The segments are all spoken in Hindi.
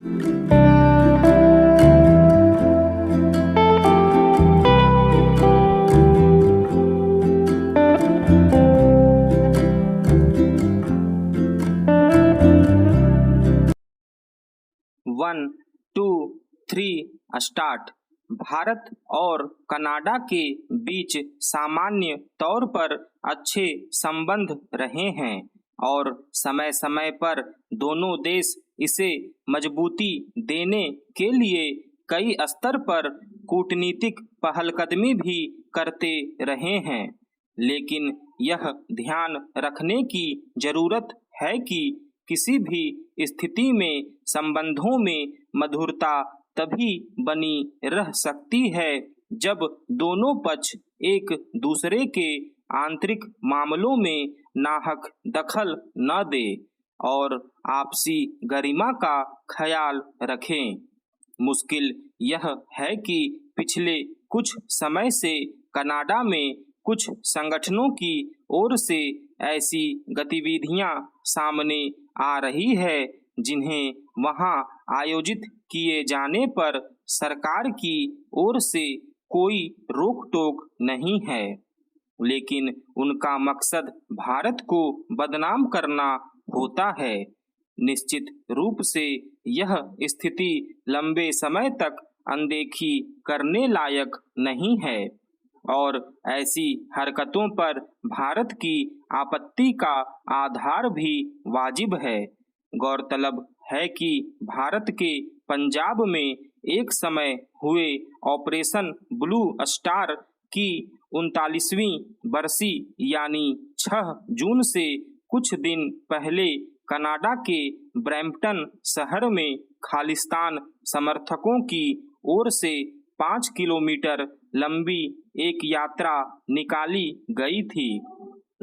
One two three start. Bharat और कनाडा के बीच सामान्य तौर पर अच्छे संबंध रहे हैं और समय समय पर दोनों देश इसे मजबूती देने के लिए कई स्तर पर कूटनीतिक पहलकदमी भी करते रहे हैं। लेकिन यह ध्यान रखने की जरूरत है कि किसी भी स्थिति में संबंधों में मधुरता तभी बनी रह सकती है जब दोनों पक्ष एक दूसरे के आंतरिक मामलों में नाहक दखल न दे और आपसी गरिमा का ख्याल रखें। मुश्किल यह है कि पिछले कुछ समय से कनाडा में कुछ संगठनों की ओर से ऐसी गतिविधियां सामने आ रही है जिन्हें वहां आयोजित किए जाने पर सरकार की ओर से कोई रोक टोक नहीं है, लेकिन उनका मकसद भारत को बदनाम करना होता है। निश्चित रूप से यह स्थिति लंबे समय तक अनदेखी करने लायक नहीं है और ऐसी हरकतों पर भारत की आपत्ति का आधार भी वाजिब है। गौरतलब है कि भारत के पंजाब में एक समय हुए ऑपरेशन ब्लू स्टार की 39वीं बरसी यानी 6 जून से कुछ दिन पहले कनाडा के ब्रैम्पटन शहर में खालिस्तान समर्थकों की ओर से 5 किलोमीटर लंबी एक यात्रा निकाली गई थी।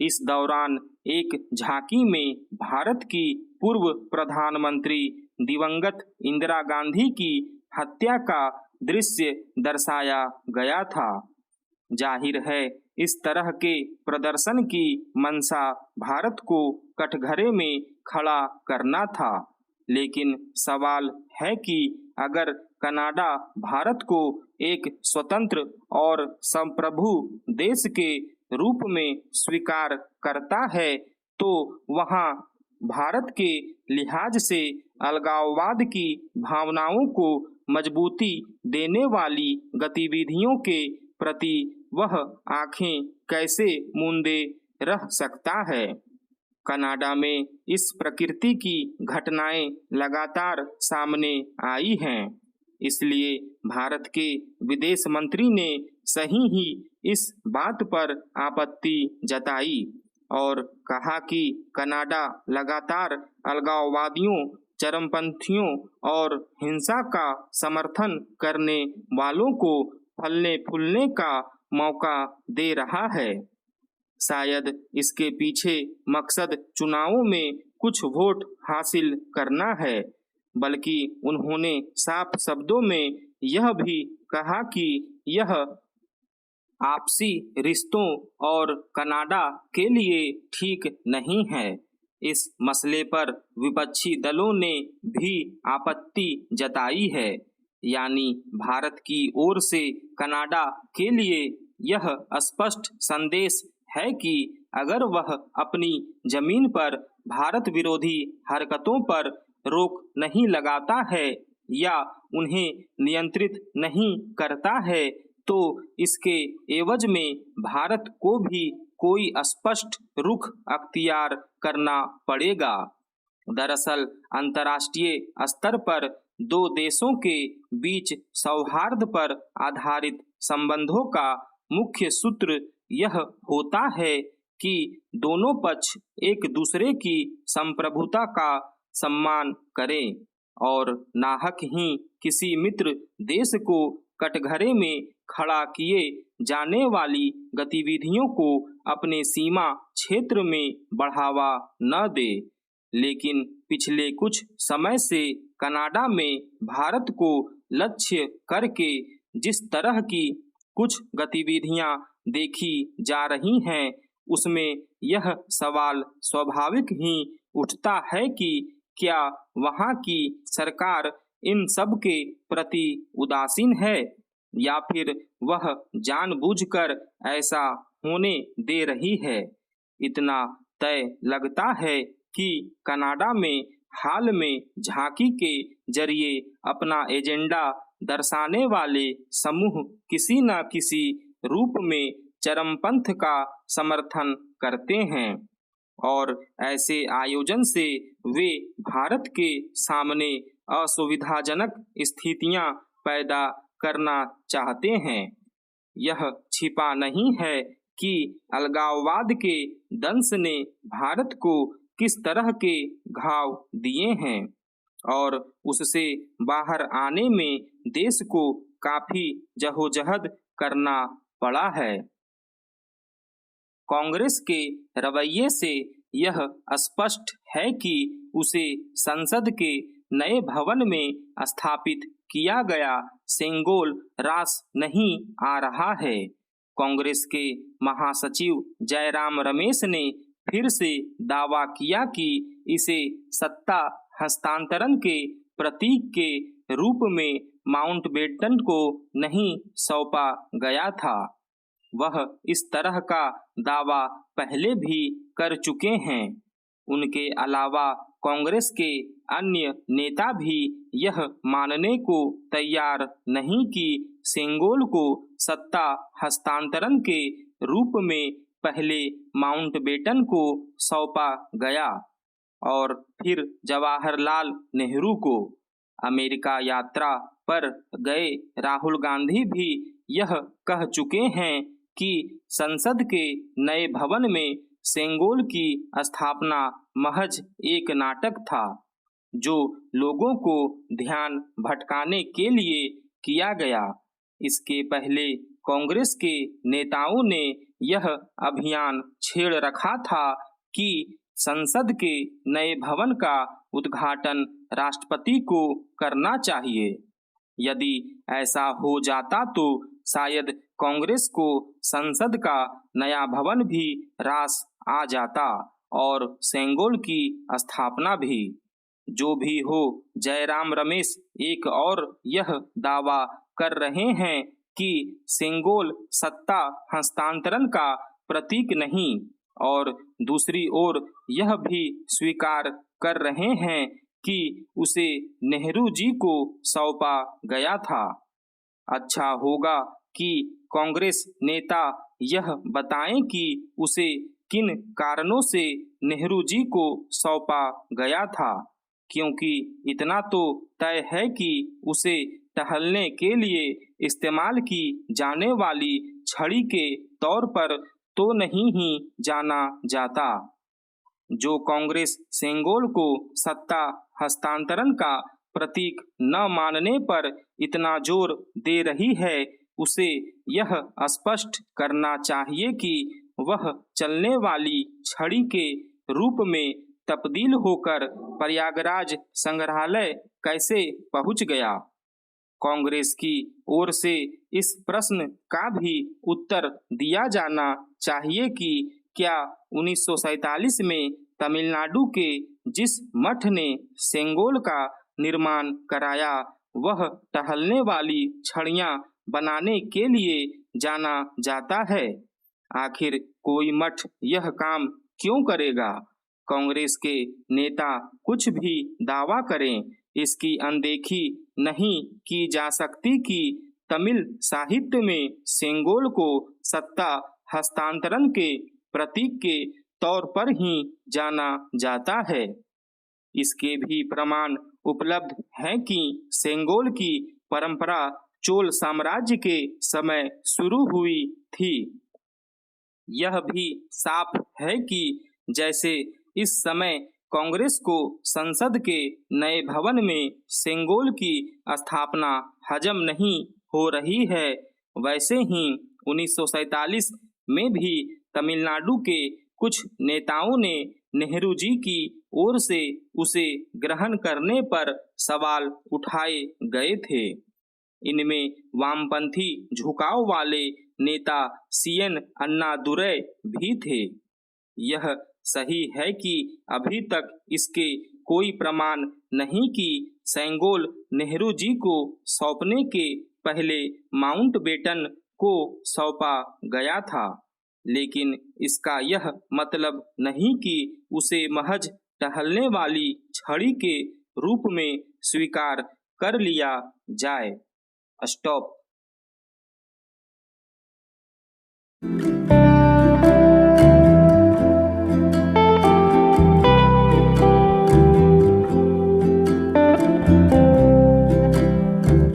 इस दौरान एक झांकी में भारत की पूर्व प्रधानमंत्री दिवंगत इंदिरा गांधी की हत्या का दृश्य दर्शाया गया था। जाहिर है इस तरह के प्रदर्शन की मंशा भारत को कटघरे में खड़ा करना था, लेकिन सवाल है कि अगर कनाडा भारत को एक स्वतंत्र और संप्रभु देश के रूप में स्वीकार करता है तो वहां भारत के लिहाज से अलगाववाद की भावनाओं को मजबूती देने वाली गतिविधियों के प्रति वह आंखें कैसे मूंदे रह सकता है। कनाडा में इस प्रकृति की घटनाएं लगातार सामने आई हैं, इसलिए भारत के विदेश मंत्री ने सही ही इस बात पर आपत्ति जताई और कहा कि कनाडा लगातार अलगाववादियों, चरमपंथियों और हिंसा का समर्थन करने वालों को फलने फूलने का मौका दे रहा है। शायद इसके पीछे मकसद चुनावों में कुछ वोट हासिल करना है, बल्कि उन्होंने साफ शब्दों में यह भी कहा कि यह आपसी रिश्तों और कनाडा के लिए ठीक नहीं है। इस मसले पर विपक्षी दलों ने भी आपत्ति जताई है, यानी भारत की ओर से कनाडा के लिए यह स्पष्ट संदेश है कि अगर वह अपनी जमीन पर भारत विरोधी हरकतों पर रोक नहीं लगाता है या उन्हें नियंत्रित नहीं करता है तो इसके एवज में भारत को भी कोई स्पष्ट रुख अख्तियार करना पड़ेगा। दरअसल अंतर्राष्ट्रीय स्तर पर दो देशों के बीच सौहार्द पर आधारित संबंधों का मुख्य सूत्र यह होता है कि दोनों पक्ष एक दूसरे की संप्रभुता का सम्मान करें और नाहक ही किसी मित्र देश को कटघरे में खड़ा किए जाने वाली गतिविधियों को अपने सीमा क्षेत्र में बढ़ावा न दे। लेकिन पिछले कुछ समय से कनाडा में भारत को लक्ष्य करके जिस तरह की कुछ गतिविधियां देखी जा रही हैं, उसमें यह सवाल स्वाभाविक ही उठता है कि क्या वहां की सरकार इन सब के प्रति उदासीन है या फिर वह जानबूझकर ऐसा होने दे रही है। इतना तय लगता है कि कनाडा में हाल में झांकी के जरिए अपना एजेंडा दर्शाने वाले समूह किसी न किसी रूप में चरमपंथ का समर्थन करते हैं और ऐसे आयोजन से वे भारत के सामने असुविधाजनक स्थितियां पैदा करना चाहते हैं। यह छिपा नहीं है कि अलगाववाद के दंश ने भारत को किस तरह के घाव दिए हैं और उससे बाहर आने में देश को काफी जद्दोजहद करना पड़ा है। कांग्रेस के रवैये से यह स्पष्ट है कि उसे संसद के नए भवन में स्थापित किया गया सेंगोल रास नहीं आ रहा है। कांग्रेस के महासचिव जयराम रमेश ने फिर से दावा किया कि इसे सत्ता हस्तांतरण के प्रतीक के रूप में माउंटबेटन को नहीं सौंपा गया था। वह इस तरह का दावा पहले भी कर चुके हैं। उनके अलावा कांग्रेस के अन्य नेता भी यह मानने को तैयार नहीं कि सेंगोल को सत्ता हस्तांतरण के रूप में पहले माउंटबेटन को सौंपा गया और फिर जवाहरलाल नेहरू को। अमेरिका यात्रा पर गए राहुल गांधी भी यह कह चुके हैं कि संसद के नए भवन में सेंगोल की स्थापना महज एक नाटक था जो लोगों को ध्यान भटकाने के लिए किया गया। इसके पहले कांग्रेस के नेताओं ने यह अभियान छेड़ रखा था कि संसद के नए भवन का उद्घाटन राष्ट्रपति को करना चाहिए। यदि ऐसा हो जाता तो शायद कांग्रेस को संसद का नया भवन भी रास आ जाता और सेंगोल की स्थापना भी। जो भी हो, जयराम रमेश एक और यह दावा कर रहे हैं कि सेंगोल सत्ता हस्तांतरण का प्रतीक नहीं और दूसरी ओर यह भी स्वीकार कर रहे हैं कि उसे नेहरू जी को सौंपा गया था। अच्छा होगा कि कांग्रेस नेता यह बताएं कि उसे किन कारणों से नेहरू जी को सौंपा गया था, क्योंकि इतना तो तय है कि उसे टहलने के लिए इस्तेमाल की जाने वाली छड़ी के तौर पर तो नहीं ही जाना जाता। जो कांग्रेस सेंगोल को सत्ता हस्तांतरण का प्रतीक न मानने पर इतना जोर दे रही है, उसे यह स्पष्ट करना चाहिए कि वह चलने वाली छड़ी के रूप में तब्दील होकर प्रयागराज संग्रहालय कैसे पहुंच गया। कांग्रेस की ओर से इस प्रश्न का भी उत्तर दिया जाना चाहिए कि क्या 1947 में तमिलनाडु के जिस मठ ने सेंगोल का निर्माण कराया वह टहलने वाली छड़ियां बनाने के लिए जाना जाता है। आखिर कोई मठ यह काम क्यों करेगा। कांग्रेस के नेता कुछ भी दावा करें, इसकी अनदेखी नहीं की जा सकती कि तमिल साहित्य में सेंगोल को सत्ता हस्तांतरण के प्रतीक के तौर पर ही जाना जाता है। इसके भी प्रमाण उपलब्ध हैं कि सेंगोल की परंपरा चोल साम्राज्य के समय शुरू हुई थी। यह भी साफ है कि जैसे इस समय कांग्रेस को संसद के नए भवन में सेंगोल की स्थापना हजम नहीं हो रही है, वैसे ही 1947 में भी तमिलनाडु के कुछ नेताओं ने नेहरू जी की ओर से उसे ग्रहण करने पर सवाल उठाए गए थे। इनमें वामपंथी झुकाव वाले नेता CN अन्नादुरै भी थे। यह सही है कि अभी तक इसके कोई प्रमाण नहीं कि सेंगोल नेहरू जी को सौंपने के पहले माउंटबेटन को सौंपा गया था, लेकिन इसका यह मतलब नहीं कि उसे महज टहलने वाली छड़ी के रूप में स्वीकार कर लिया जाए। स्टॉप।